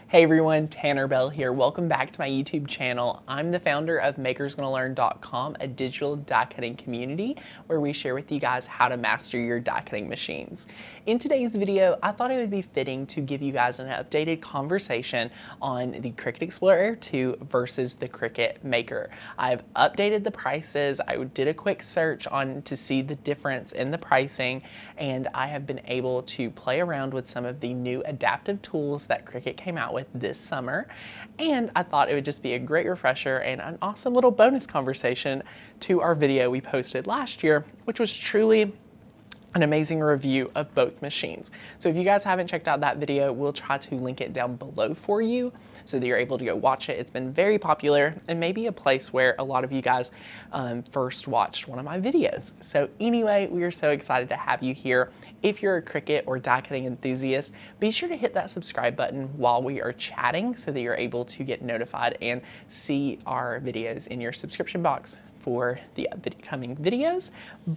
Hey everyone, Tanner Bell here. Welcome back to my YouTube channel. I'm the founder of makersgonnalearn.com, a digital die cutting community where we share with you guys how to master your die cutting machines. In today's video, I thought it would be fitting to give you guys an updated conversation on the Cricut Explore Air 2 versus the Cricut Maker. I've updated the prices. I did a quick search to see the difference in the pricing, and I have been able to play around with some of the new adaptive tools that Cricut came out with this summer, and I thought it would just be a great refresher and an awesome little bonus conversation to our video we posted last year, which was truly an amazing review of both machines. So if you guys haven't checked out that video, we'll try to link it down below for you so that you're able to go watch it. It's been very popular and maybe a place where a lot of you guys first watched one of my videos. So anyway, we are so excited to have you here. If you're a Cricut or die cutting enthusiast, be sure to hit that subscribe button while we are chatting so that you're able to get notified and see our videos in your subscription box for the upcoming videos,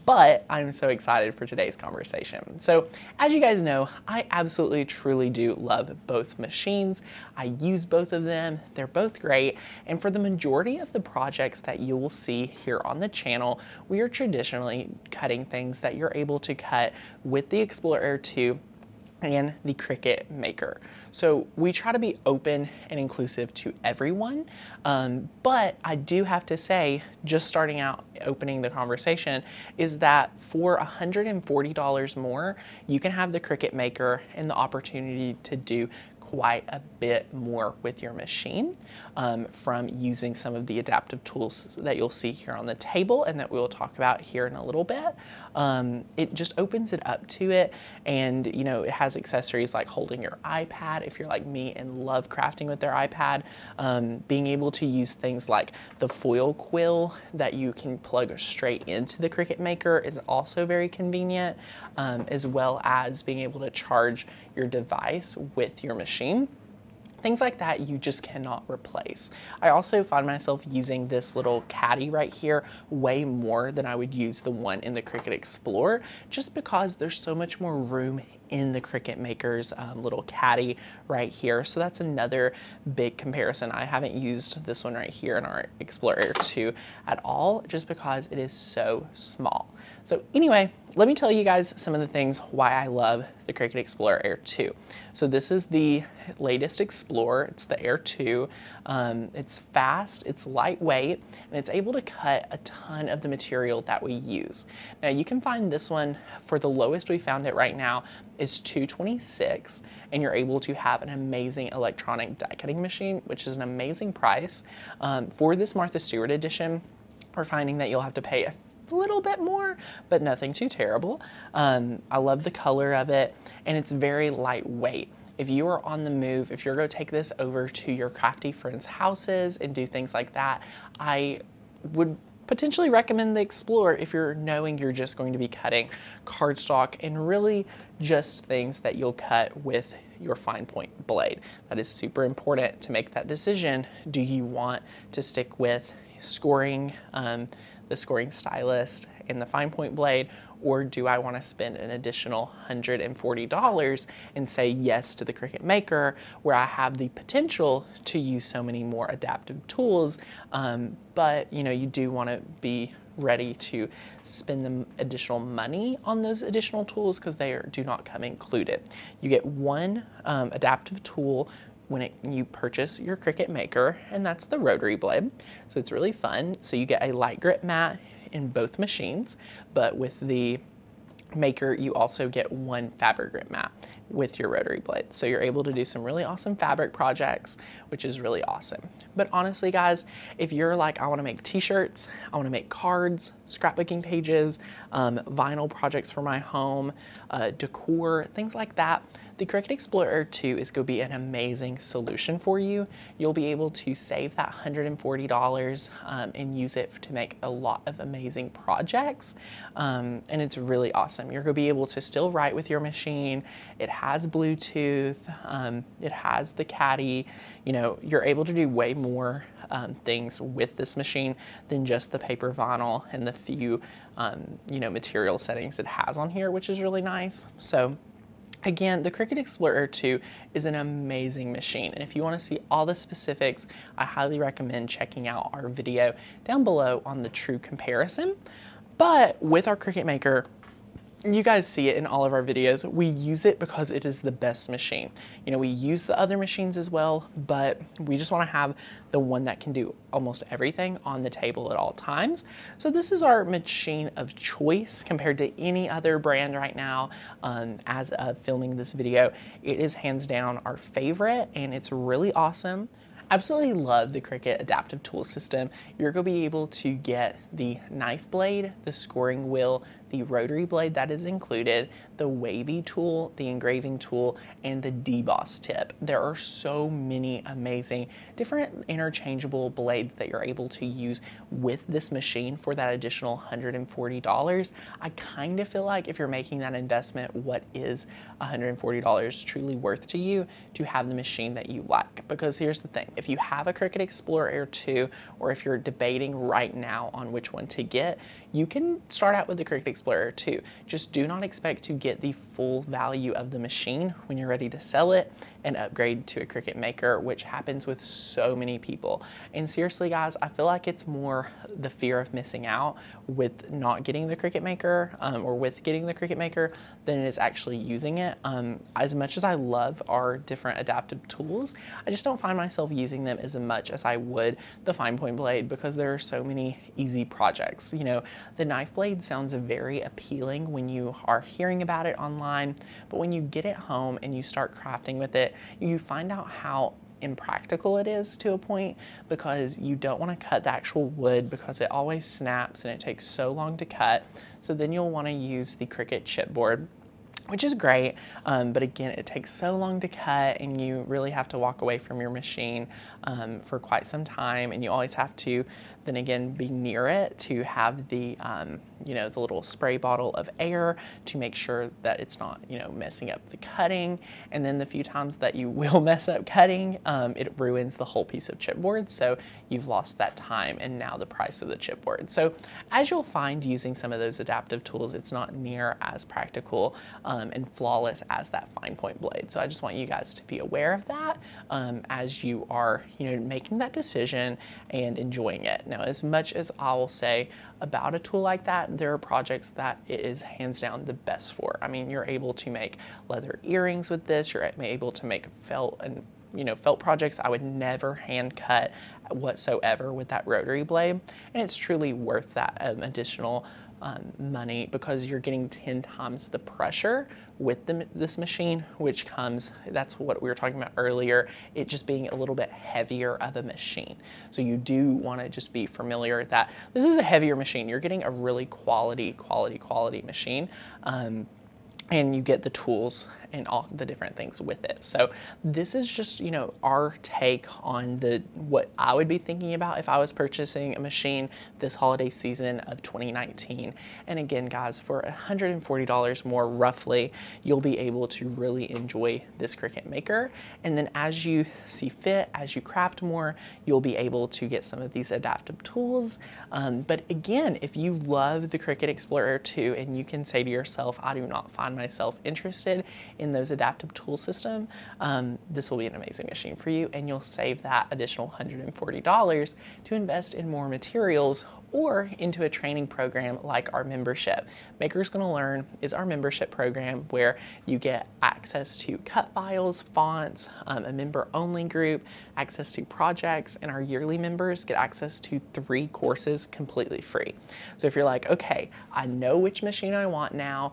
but I'm so excited for today's conversation. So as you guys know, I absolutely truly do love both machines. I use both of them. They're both great. And for the majority of the projects that you will see here on the channel, we are traditionally cutting things that you're able to cut with the Explore Air 2 and the Cricut Maker. So we try to be open and inclusive to everyone, but I do have to say, just starting out opening the conversation, is that for $140 more, you can have the Cricut Maker and the opportunity to do quite a bit more with your machine from using some of the adaptive tools that you'll see here on the table and that we will talk about here in a little bit. It just opens it up to it, and you know, it has accessories like holding your iPad if you're like me and love crafting with their iPad, being able to use things like the foil quill that you can plug straight into the Cricut Maker is also very convenient, as well as being able to charge your device with your machine. Things like that you just cannot replace. I also find myself using this little caddy right here way more than I would use the one in the Cricut Explore, just because there's so much more room in the Cricut Maker's little caddy right here. So that's another big comparison. I haven't used this one right here in our Explore Air 2 at all, just because it is so small. So anyway, let me tell you guys some of the things why I love the Cricut Explore Air 2. So this is the latest Explorer. It's the Air 2. It's fast, it's lightweight, and it's able to cut a ton of the material that we use. Now you can find this one for the lowest we found it right now is $226, and you're able to have an amazing electronic die cutting machine, which is an amazing price. For this Martha Stewart edition, we're finding that you'll have to pay a little bit more, but nothing too terrible. I love the color of it, and it's very lightweight. If you are on the move, if you're going to take this over to your crafty friends' houses and do things like that, I would potentially recommend the Explorer if you're knowing you're just going to be cutting cardstock and really just things that you'll cut with your fine point blade. That is super important to make that decision. Do you want to stick with scoring, the scoring stylist and the fine point blade, or do I want to spend an additional $140 and say yes to the Cricut Maker, where I have the potential to use so many more adaptive tools, but you know, you do want to be ready to spend the additional money on those additional tools because they do not come included. You get one adaptive tool when you purchase your Cricut Maker, and that's the rotary blade. So it's really fun. So you get a light grit mat in both machines, but with the Maker, you also get one fabric grit mat with your rotary blade. So you're able to do some really awesome fabric projects, which is really awesome. But honestly, guys, if you're like, I want to make t-shirts, I want to make cards, scrapbooking pages, vinyl projects for my home, decor, things like that, the Cricut Explore Air 2 is going to be an amazing solution for you. You'll be able to save that $140 and use it to make a lot of amazing projects. And it's really awesome. You're going to be able to still write with your machine. It has Bluetooth. It has the caddy. You know, you're able to do way more things with this machine than just the paper vinyl and the few, you know, material settings it has on here, which is really nice. So Again, the Cricut Explore Air 2 is an amazing machine, and if you want to see all the specifics, I highly recommend checking out our video down below on the true comparison. But with our Cricut Maker, you guys see it in all of our videos. We use it because it is the best machine. You know, we use the other machines as well, but we just want to have the one that can do almost everything on the table at all times. So this is our machine of choice compared to any other brand right now. As of filming this video, it is hands down our favorite, and it's really awesome. Absolutely love the Cricut adaptive tool system. You're going to be able to get the knife blade, the scoring wheel, the rotary blade that is included, the wavy tool, the engraving tool, and the deboss tip. There are so many amazing different interchangeable blades that you're able to use with this machine for that additional $140. I kind of feel like if you're making that investment, what is $140 truly worth to you to have the machine that you like? Because here's the thing, if you have a Cricut Explore Air 2, or if you're debating right now on which one to get, you can start out with the Cricut Explore Air 2. Just do not expect to get the full value of the machine when you're ready to sell it and upgrade to a Cricut Maker, which happens with so many people. And seriously, guys, I feel like it's more the fear of missing out with not getting the Cricut Maker or with getting the Cricut Maker than it is actually using it. As much as I love our different adaptive tools, I just don't find myself using them as much as I would the fine point blade because there are so many easy projects. You know, the knife blade sounds very appealing when you are hearing about it online, but when you get it home and you start crafting with it, you find out how impractical it is to a point because you don't want to cut the actual wood because it always snaps and it takes so long to cut. So then you'll want to use the Cricut chipboard, which is great, but again, it takes so long to cut and you really have to walk away from your machine for quite some time, and you always have to then again be near it to have the you know, the little spray bottle of air to make sure that it's not, you know, messing up the cutting. And then the few times that you will mess up cutting, it ruins the whole piece of chipboard, so you've lost that time and now the price of the chipboard. So as you'll find using some of those adaptive tools, it's not near as practical and flawless as that fine point blade. So I just want you guys to be aware of that as you are, you know, making that decision and enjoying it. Now, as much as I will say about a tool like that, there are projects that it is hands down the best for. I mean, you're able to make leather earrings with this, you're able to make felt and, you know, felt projects I would never hand cut whatsoever with that rotary blade, and it's truly worth that additional money because you're getting 10 times the pressure with this machine, which comes, that's what we were talking about earlier, it just being a little bit heavier of a machine. So you do want to just be familiar that this is a heavier machine. You're getting a really quality machine. And you get the tools and all the different things with it. So this is just, you know, our take on what I would be thinking about if I was purchasing a machine this holiday season of 2019. And again, guys, for $140 more roughly, you'll be able to really enjoy this Cricut Maker. And then as you see fit, as you craft more, you'll be able to get some of these adaptive tools. But again, if you love the Cricut Explore Air 2 and you can say to yourself, I do not find myself interested in those adaptive tool system, this will be an amazing machine for you, and you'll save that additional $140 to invest in more materials or into a training program like our membership. Maker's Gonna Learn is our membership program where you get access to cut files, fonts, a member-only group, access to projects, and our yearly members get access to 3 courses completely free. So if you're like, okay, I know which machine I want now,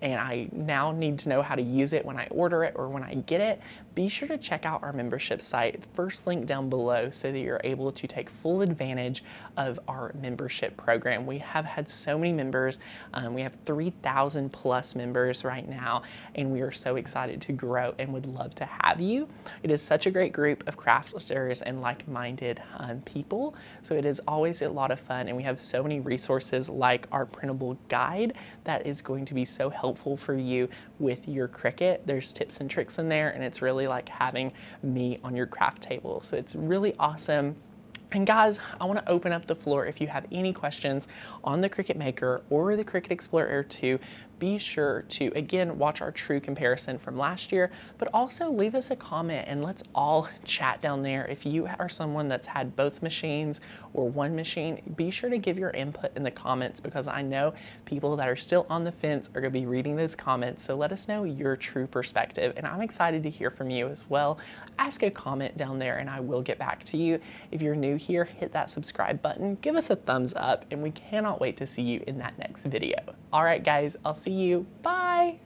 and I now need to know how to use it when I order it or when I get it, be sure to check out our membership site, first link down below, so that you're able to take full advantage of our membership program. We have had so many members. We have 3,000 plus members right now, and we are so excited to grow and would love to have you. It is such a great group of crafters and like-minded people, so it is always a lot of fun, and we have so many resources like our printable guide that is going to be so helpful for you with your Cricut. There's tips and tricks in there, and it's really like having me on your craft table. So it's really awesome. And guys, I want to open up the floor. If you have any questions on the Cricut Maker or the Cricut Explore Air 2, be sure to, again, watch our true comparison from last year, but also leave us a comment and let's all chat down there. If you are someone that's had both machines or one machine, be sure to give your input in the comments, because I know people that are still on the fence are going to be reading those comments. So let us know your true perspective, and I'm excited to hear from you as well. Ask a comment down there and I will get back to you. If you're new here, hit that subscribe button, give us a thumbs up, and we cannot wait to see you in that next video. All right, guys, I'll see you. Bye.